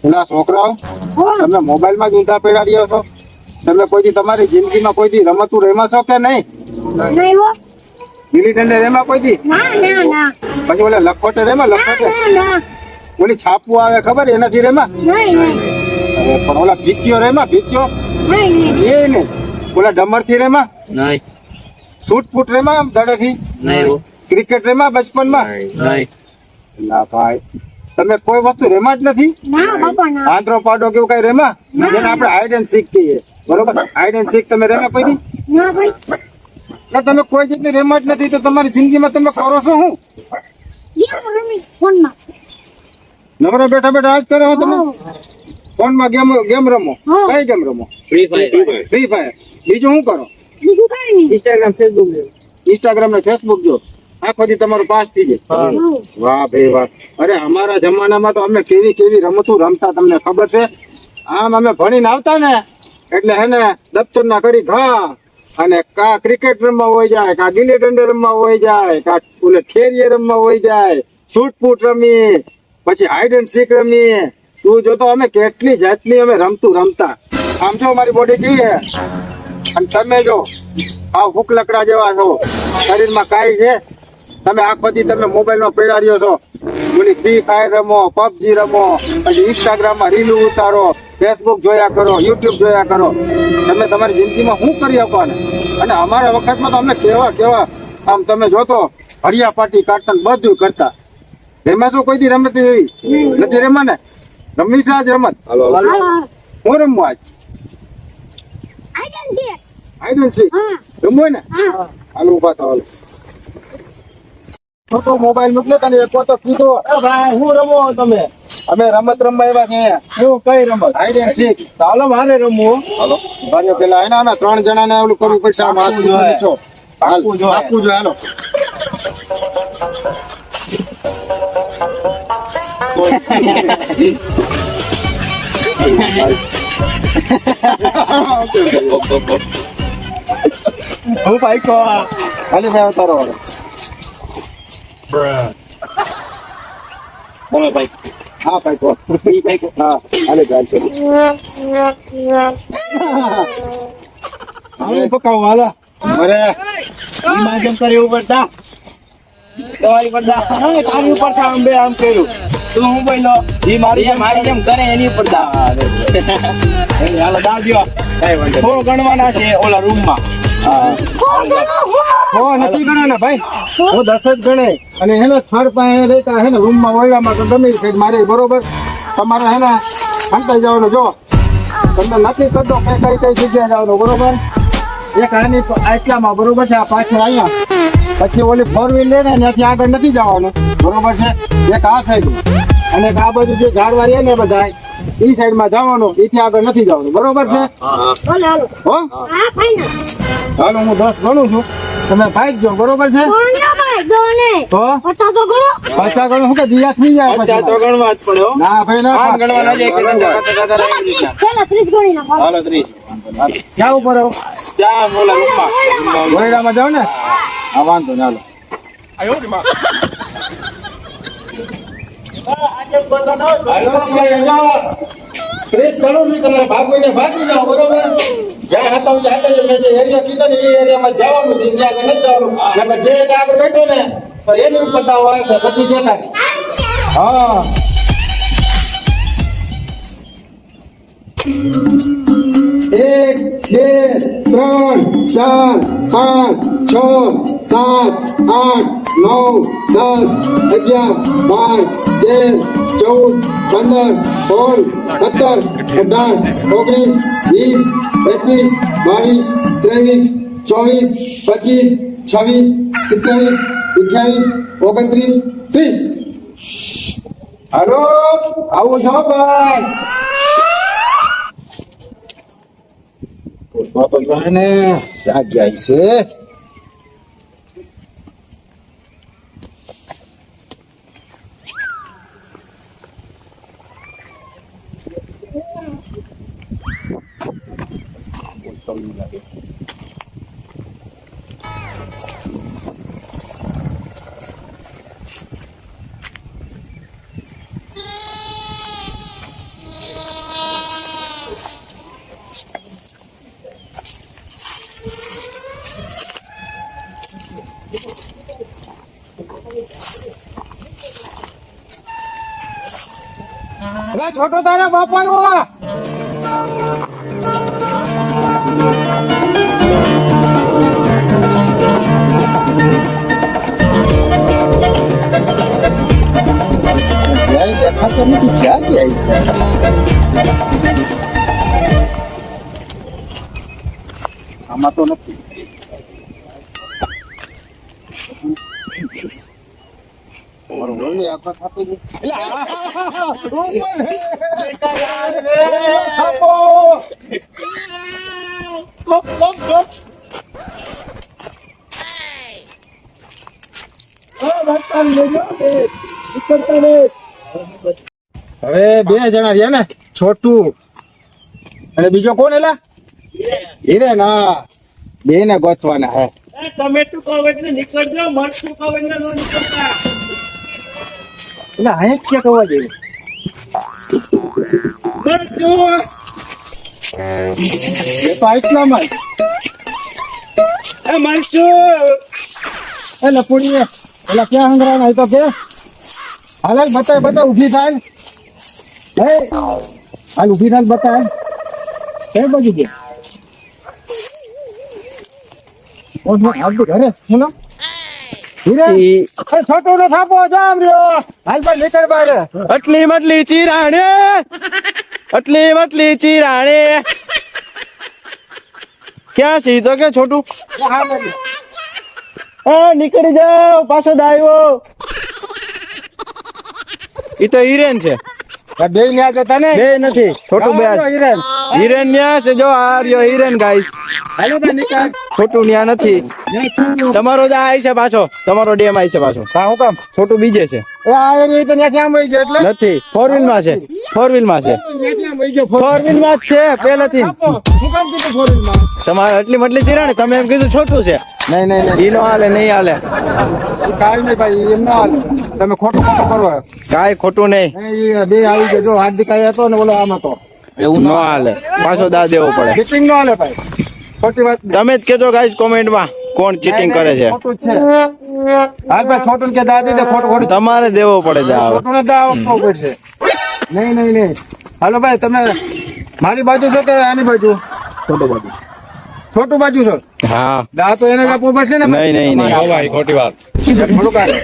પેલા છોકરાઓ તમે મોબાઈલમાં જ ઊંધા પેડા રહ્યો છો. તમે કોઈથી તમારી જિંદગીમાં કોઈથી રમતું રમ્યા છો કે નહીં? નહીં હો. ગીલી દંડે રેમાં કોઈથી? ના. પછી ઓલા લખોટે રેમાં લખોટે? ના. ઓલી છાપવું આવે ખબર એનાથી રેમાં? નહીં. અરે પણ ઓલા ભીત્યો રેમાં ભીત્યો નહીં. એ નહીં. ઓલા ડમર થી રેમાં? નહીં. શૂટ ફૂટ રેમાં આમ દડેથી? નહીં. ક્રિકેટ રેમાં બચપનમાં? નહીં. ના ભાઈ તમે કોઈ વસ્તુ રેમાં જ નથી? ના બાપા ના. આંતરો પાડો કેવું કઈ રેમાં? જેને આપણે હાઈડ એન્ડ સીક કહીએ બરોબર? હાઈડ એન્ડ સીક તમે રેમાં કોઈ ના ભાઈ. ના તમે કોઈ જાતની રેમાં જ નથી તો તમારી જિંદગીમાં તમે કરો છો શું? ગેમ રમી ફોનમાં. નવરા બેઠા બેઠા આજ કરો છો તમે? ફોનમાં ગેમ રમો? હા. કઈ ગેમ રમો? Free fire. Free fire. બીજું શું કરો? બીજું કઈ નહીં. ઇન્સ્ટાગ્રામ ફેસબુક ઇન્સ્ટાગ્રામ ને ફેસબુક જો આખો દી તમારું પાસ થઈ જાય. વાહ ભાઈ વાહ. અરે અમારા જમાનામાં તો અમે કેવી કેવી રમતું રમતા તમને ખબર છે? આમ અમે ભણીને આવતા ને એટલે હે ને દફતર ના કરી ઘા અને કા ક્રિકેટ રમવા હોય જાય, કા ગીલી ડંડે રમવા હોય જાય, કા ઓલે ઠેરીએ રમવા હોય જાય, શૂટપૂટ રમી, પછી હાઈડ એન્ડ સીક રમી. તું જોતો અમે કેટલી જાતની અમે રમતું રમતા. આમ જો મારી બોડી કેવી છે અને તમે જો આ ભૂખલકડા જેવા છો, શરીરમાં કાંઈ છે? તમે આખો દી તમે મોબાઈલમાં પડ્યા રહ્યો છો. ઓલી ફ્રી ફાયર રમો, પબજી રમો, પછી ઇન્સ્ટાગ્રામમાં રીલું ઉતારો, ફેસબુક જોયા કરો, યુટ્યુબ જોયા કરો. તમે તમારી જિંદગીમાં શું કરી શકો ને? અને અમારા વખતમાં તો અમે કેવા આમ તમે જોતો હળિયા પાટી કાઢતા ને બધું કરતા. એમાં શું કોઈ દી રમત એવી નથી રમવા ને? રમી છે આજ રમત? હું રમવું આજ હાઈડ એન્ડ સીક રમવું હોય ને? હાલો ઉભા થાવ. તો મોબાઈલ મોકલે તને એક વાર તો કીધો ભાઈ હું રમો તમે? અમે રમત રમવા આવ્યા છે. હું કઈ રમત? Hide and seek. ચાલો મારે રમવું. હાલો ભાઈઓ પેલા એના અમે 3 જણાને ઓલું કરવું પડશે. આમ હાથ નીચો પાક્કું જોઈએ. પાક્કું જોઈએ. હાલો હું ભાઈ કો ખાલી ભાઈ અવતારો વાળો. બોલો ભાઈ. હા ભાઈ કહો. ઈ ભાઈ કો. હા હાલે ચાલશે. હાલો પકાવો હાલો. અરે માધ્યમ કરે ઉપર તા તમારી પર દા હા તારી ઉપર થા આમ બે આમ કર્યું તું હું બોલો ઈ મારી જેમ કરે એની ઉપર દા હાલો દા દ્યો કઈ વાંધો હો ગણવાના છે ઓલા રૂમમાં હો નથી ગણવાના ભાઈ. હું 10 જ ગણે અને હેને થર્ડ પાસે લેતા હે ને રૂમમાં ઓયડામાં તો ગમે છે મારે બરોબર. તમારે હે ને હંતાઈ જવાનું. જો તમને નથી કરતો કઈ જગ્યાએ જવાનું બરોબર. એક આની આટલામાં બરોબર છે, આ પાછળ અહીંયા પછી ઓલી 4 વ્હીલ લે ને ત્યાંથી આગળ નથી જવાનું બરોબર છે. એક આ સાઈડ અને એક આ બાજુ જે ઝાડવા રહે ને બધા ઈ સાઈડમાં જવાનું, એથી આગળ નથી જવાનું બરોબર છે. હો હાલો હું 10 ગણું છું, તમે ભાગજો બરોબર છે. તો 50 ગણું શું કે દિયા થઈ જાય અચ્છા તો ગણવા જ પડે હો. ના ભાઈ ના આમ ગણવાના છે કે હાલો 30 ક્યાં ઉપર આવો? ત્યાં ઓલા રૂમમાં ગોરેડામાં જાવ ને? હા વાંધો ને હાલો. હાલો ભાઈ જાઓ. 30 ગણું છું, તમારે ભાગીને ભાગી જાઓ બરોબર. જ્યાં હતા હું હાલે જો મેં જે એરિયા કીધો ને એ એરિયામાં જવાનું છે, ત્યાં આગળ નથી જવાનું. એટલે જે આગળ બેઠો ને તો એની ઉપર દાવ આવશે પછી જતા નહીં. હા 1 2 3 4 5 6 7 8 9 10 11 12 13 14 15 16 17 18 19 20 21 22 23 24 25 26 27 28 29 30. હાલો આવું છો ભાઈ? ને ક્યાં ગયા છે? અલા છોટો તારા બાપાનો આ. ક્યાંય દેખાતો નથી, ક્યાં ગયા છે? આમાં તો નથી. મારો વહુની આંખો થાપી ગઈ. એટલે ઉપર છે. થાપો. કોપ, કોપ, કોપ. હવે બે જણા રહ્યા ને, છોટું અને બીજો કોણ એલા? હિરેન. હા, બે ને ગોતવાના હે. ટમેટું ખાવ એટલે નીકળજો, મરચું ખાવ એટલે ન નીકળતા. એટલે અહીં જ ક્યાં કહેવા જેવું? મરચું. એ તો આટલામાં જ. એ મરચું. એટલે પૂરી એટલે ક્યાં હંગરાના? એ તો કે હાલ હાલ બતાય બતાય, ઊભી થાય. હે હાલ ઊભી થાય, બતાય કઈ બાજુ કે ઘરે સુનો છોટું નો થાપો જો આમ રહ્યો. હાલ પર નીકળ બહાર. અટલી મટલી ચીરાણે, અટલી મટલી ચીરાણે. ક્યાં છે ઈ તો કે છોટું? નીકળી જાઓ, પાછો દાયો. ઈ તો હિરેન છે. બે ન્યા જતા ને બે નથી, છોટું બે. હિરેન હિરેન ન્યા છે, જો આ રહ્યો હિરેન ગાઈસ. હાલો ભાઈ નીકળ. છોટું ન્યા નથી. તમારો જ આવી છે પાછો, તમારો ડેમ આવી છે પાછો. હા હું કામ છોટું બીજે છે. એ આ એરિયા તો ન્યાથી આમ વહી ગયો એટલે નથી, ફોર વ્હીલ માં છે. ફોર વ્હીલ માં છે. ન્યાથી આમ વહી ગયો. ફોર વ્હીલ માં જ છે પહેલેથી. થાપો. શું કામ કીધું four wheel માં? તમારે આટલી મટલી ચીરાણી, તમે એમ કીધું છોટું છે. નહીં નહીં નહીં, ઈ નો હાલે, નહીં હાલે. કાંઈ નહીં ભાઈ, એમ ના હાલે. તમે ખોટું ખોટું કરો. કાંઈ ખોટું નહીં. એ બે આવી ગયો. જો હાર્દિક આયો હતો ને ઓલો આમ હતો. એવું નો હાલે, પાછો દા દેવો પડે. ચીટિંગ નો હાલે ભાઈ, ખોટી વાત નહીં. તમે જ કેજો ગાઈસ કોમેન્ટમાં કોણ ચીટિંગ કરે છે. ખોટું જ છે. હાલ ભાઈ છોટું કે દાદી દે, ખોટું ખોટું તમારે દેવો પડે દાવ. છોટું ને દાવ આપવો પડશે. નહીં નહીં નહીં. હાલો ભાઈ તમે મારી બાજુ છો કે આની બાજુ? છોટું બાજુ છો? હા, દા તો એને જ આપવો પડશે ને ભાઈ. નહીં નહીં નહીં. ખોટી વાત. થોડું કાંઈ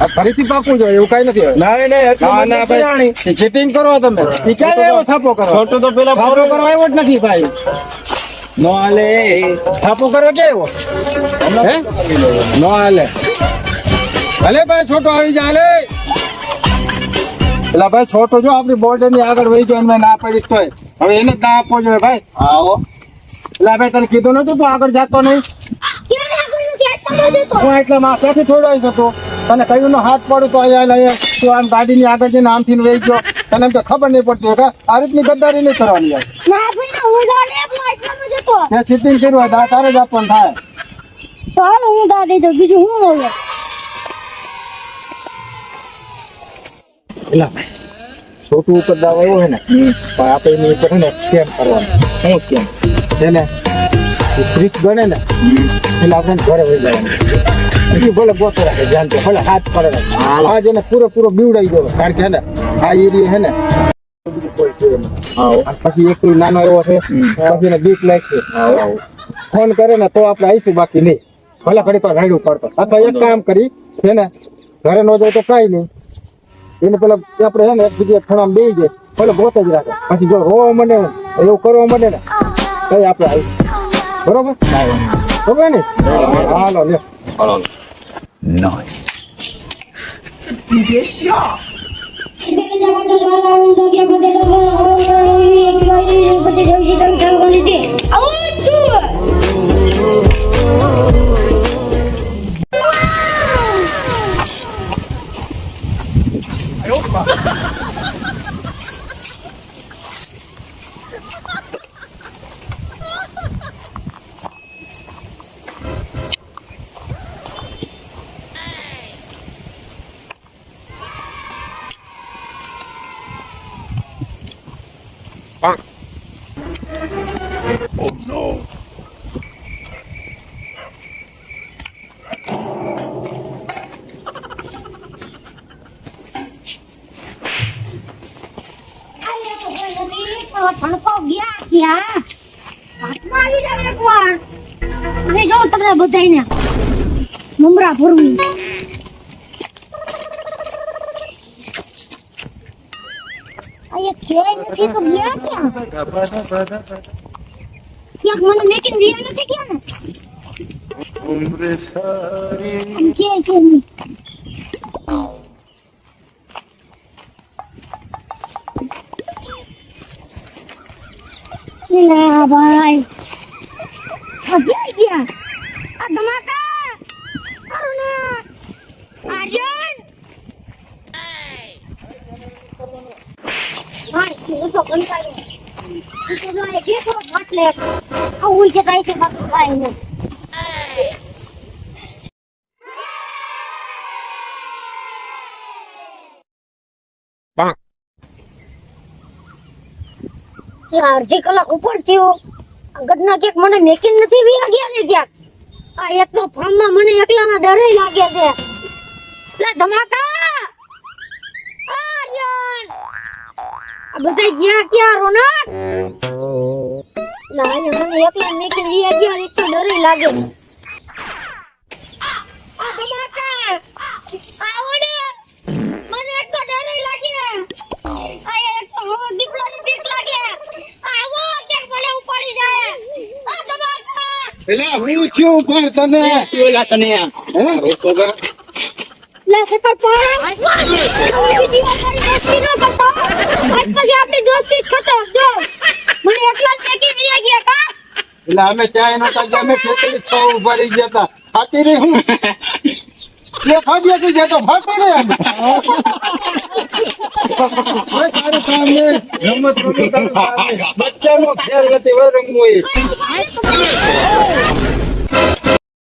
આ ફરીથી પાકવું જોઈએ એવું કઈ નથી હવે. નહીં નહીં, ના ના ભાઈ, ચીટિંગ કરો તમે. ઈ ક્યાં આવ્યો થાપો કરો? છોટું તો પેલા થાપો કરવા આવ્યો જ નથી ભાઈ. નો હાલે, થાપો કરવા ક્યાં આવ્યો? હે નો હાલે. ભલે ભાઈ છોટો આવી જા. હાલે એટલે ભાઈ છોટો જો આપણી બોર્ડર ની આગળ વહી ગયો, એમને ના પડી તોય હવે એને જ ના આપવો જોઈએ ભાઈ. આવો. એટલે ભાઈ તને કીધું નતું તું આગળ જાતો નહીં? ક્યારે આગળ નથી આટલા જતો? હું એટલે માથાથી થોડો આવી હતો. તને કહ્યું નો હાથ પડું તો અહીંયા તું આમ ગાડી ની આગળ જઈને આમથી વહી ગયો. તને એમ તો ખબર નહીં પડતી હોય કે આ રીતની ગદ્દારી નહીં કરવાની યાર. ના ભાઈ ના હું દાડે હું આટલામાં જતો. ત્યાં ચીટિંગ કર્યું હોય તો આ તારે જ આપવાનું થાય. તો હાલો હું દા દઈ દઉં, બીજું હું હવે. એલા છોટું ઉપર દાવ આવ્યો હોય ને પણ આપણે એની ઉપર છે ને સ્કેમ કરવાનું. શું કેમ? છે ને ક્રિસ ગણે ને એટલે આપણે ઘરે વહી જવાનું. પછી ભલે ગોતો રાખે ધ્યાન છે, ભલે હાથ પડે ને આ જેને પૂરો બીવડાઈ દેવો. કારણ કે હે ને આ એરિયા હે ને કોઈ છે નહીં. અને પછી એકલું નાનો એવો છે, પછી એને બીક લાગશે. ફોન કરે ને તો આપણે આવીશું, બાકી નહીં. ભલે ઘડી પર રાયડું પડતો. અથવા એક કામ કરી છે ને ઘરે ન જાય તો કઈ નહીં, એને પેલા આપણે હે ને એક બીજી ખૂણામાં બેસી જાય, ભલે ગોતે જ રાખે. પછી જો રોવા માંડે ને એવું કરવા માંડે ને કઈ આપણે આવી. બરોબર બરોબર ને? હાલો લે. કે જવા તો જવાનું તો કે બધે તો બધે જલ્દી તમ ચાલુ કરી દે. આવો છું. ભણકો ગયા ક્યાં હાથમાં આવી જાવ એકવાર અને જો તમને બધાયને મમરા ભરવી અહીંયા ખેલ નથી તો ગયા ક્યાં ક્યાંક મને મેકીને ગયા નથી ક્યાં ને આમ કે છે ના ભાઈ ક્યાં ગયા આ ધમાકા અરુણા આર્યન ભાઈ તું તો કંટાળ્યો તું તો એ કે તો એટલે આવું છે કાઈ છે બાકી કાઈ નહીં અડધી કલાક ઉપર થયું ગઢના ક્યાંક મને મેકીને નથી વ્યા ગયા ને ક્યાંક આ એક તો ફાર્મમાં મને એકલાના ડરે લાગે છે લે ધમાકા આર્યન આ બધા ગયા ક્યાં રોનક લા મને એકલા મેકીને વ્યા ગયા એક તો ડરે લાગે આ ધમાકા આવો ને મને એક તો ડરે લાગે આ એક તો દીપડાની બીક લાગે આવો ક્યાંક મને ઉપાડી જાય આ ધમાકા પેલા હું છું પણ તને ઓલા તને હે રોકો કર લે સકર પર બીજી વાર મારી દોસ્તી ન કરતો આજ પછી આપણી દોસ્તી જ ખતમ જો મને એકલા જ મેકી વ્યા ગયા કા એટલે અમે ત્યાં નહોતા ગયા અમે છેતરી છ ઉભા રહી ગયા હતા ફાટી રહી હું એ ફાટ્યા કે ગયા તો ફાટી રહી અમે હવે તારું કામ ને રમત રમત તારું કામ ને. બચ્ચાનો ખેલ નથી હવે રમવું એ